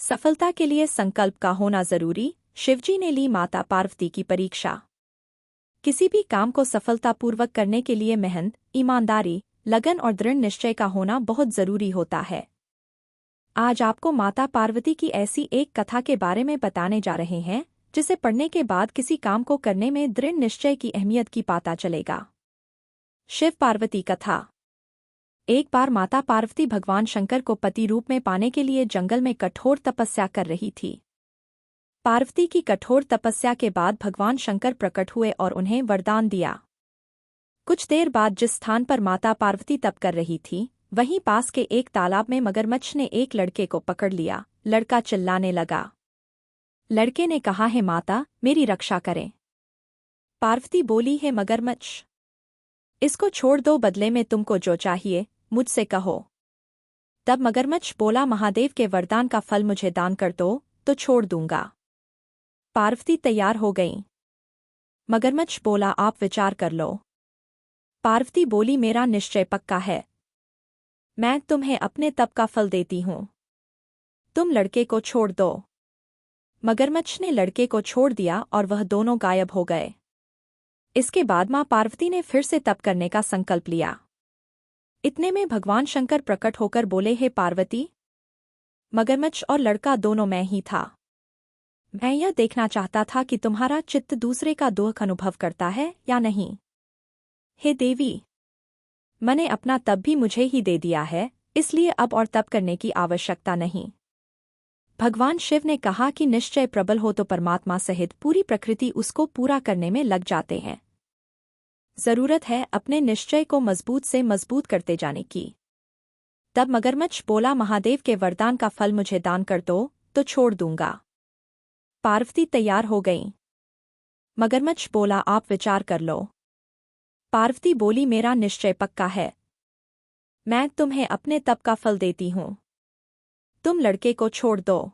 सफलता के लिए संकल्प का होना जरूरी, शिवजी ने ली माता पार्वती की परीक्षा। किसी भी काम को सफलतापूर्वक करने के लिए मेहनत, ईमानदारी, लगन और दृढ़ निश्चय का होना बहुत जरूरी होता है। आज आपको माता पार्वती की ऐसी एक कथा के बारे में बताने जा रहे हैं, जिसे पढ़ने के बाद किसी काम को करने में दृढ़ निश्चय की अहमियत की पता चलेगा। शिव पार्वती कथा। एक बार माता पार्वती भगवान शंकर को पति रूप में पाने के लिए जंगल में कठोर तपस्या कर रही थी। पार्वती की कठोर तपस्या के बाद भगवान शंकर प्रकट हुए और उन्हें वरदान दिया। कुछ देर बाद जिस स्थान पर माता पार्वती तप कर रही थी, वहीं पास के एक तालाब में मगरमच्छ ने एक लड़के को पकड़ लिया। लड़का चिल्लाने लगा। लड़के ने कहा, हे माता, मेरी रक्षा करें। पार्वती बोली, हे मगरमच्छ, इसको छोड़ दो, बदले में तुमको जो चाहिए मुझसे कहो। तब मगरमच्छ बोला, महादेव के वरदान का फल मुझे दान कर दो तो छोड़ दूंगा। पार्वती तैयार हो गईं। मगरमच्छ बोला, आप विचार कर लो। पार्वती बोली, मेरा निश्चय पक्का है। मैं तुम्हें अपने तप का फल देती हूँ। तुम लड़के को छोड़ दो। मगरमच्छ ने लड़के को छोड़ दिया और वह दोनों गायब हो गए। इसके बाद मां पार्वती ने फिर से तप करने का संकल्प लिया। इतने में भगवान शंकर प्रकट होकर बोले, हे पार्वती, मगरमच्छ और लड़का दोनों मैं ही था। मैं यह देखना चाहता था कि तुम्हारा चित्त दूसरे का दुख अनुभव करता है या नहीं। हे देवी, मैंने अपना तप भी मुझे ही दे दिया है, इसलिए अब और तप करने की आवश्यकता नहीं। भगवान शिव ने कहा कि निश्चय प्रबल हो तो परमात्मा सहित पूरी प्रकृति उसको पूरा करने में लग जाते हैं। जरूरत है अपने निश्चय को मजबूत से मजबूत करते जाने की। तब मगरमच्छ बोला, महादेव के वरदान का फल मुझे दान कर दो तो छोड़ दूंगा। पार्वती तैयार हो गईं। मगरमच्छ बोला, आप विचार कर लो। पार्वती बोली, मेरा निश्चय पक्का है। मैं तुम्हें अपने तप का फल देती हूँ। तुम लड़के को छोड़ दो।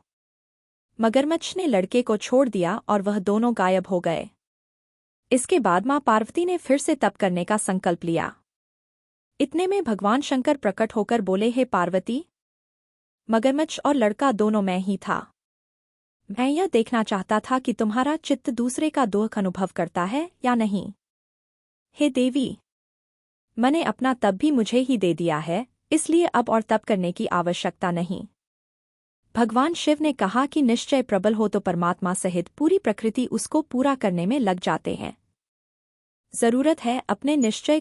मगरमच्छ ने लड़के को छोड़ दिया और वह दोनों गायब हो गए। इसके बाद मां पार्वती ने फिर से तप करने का संकल्प लिया। इतने में भगवान शंकर प्रकट होकर बोले, हे पार्वती, मगरमच्छ और लड़का दोनों मैं ही था। मैं यह देखना चाहता था कि तुम्हारा चित्त दूसरे का दुख अनुभव करता है या नहीं। हे देवी, मैंने अपना तप भी मुझे ही दे दिया है, इसलिए अब और तप करने की आवश्यकता नहीं। भगवान शिव ने कहा कि निश्चय प्रबल हो तो परमात्मा सहित पूरी प्रकृति उसको पूरा करने में लग जाते हैं। जरूरत है अपने निश्चय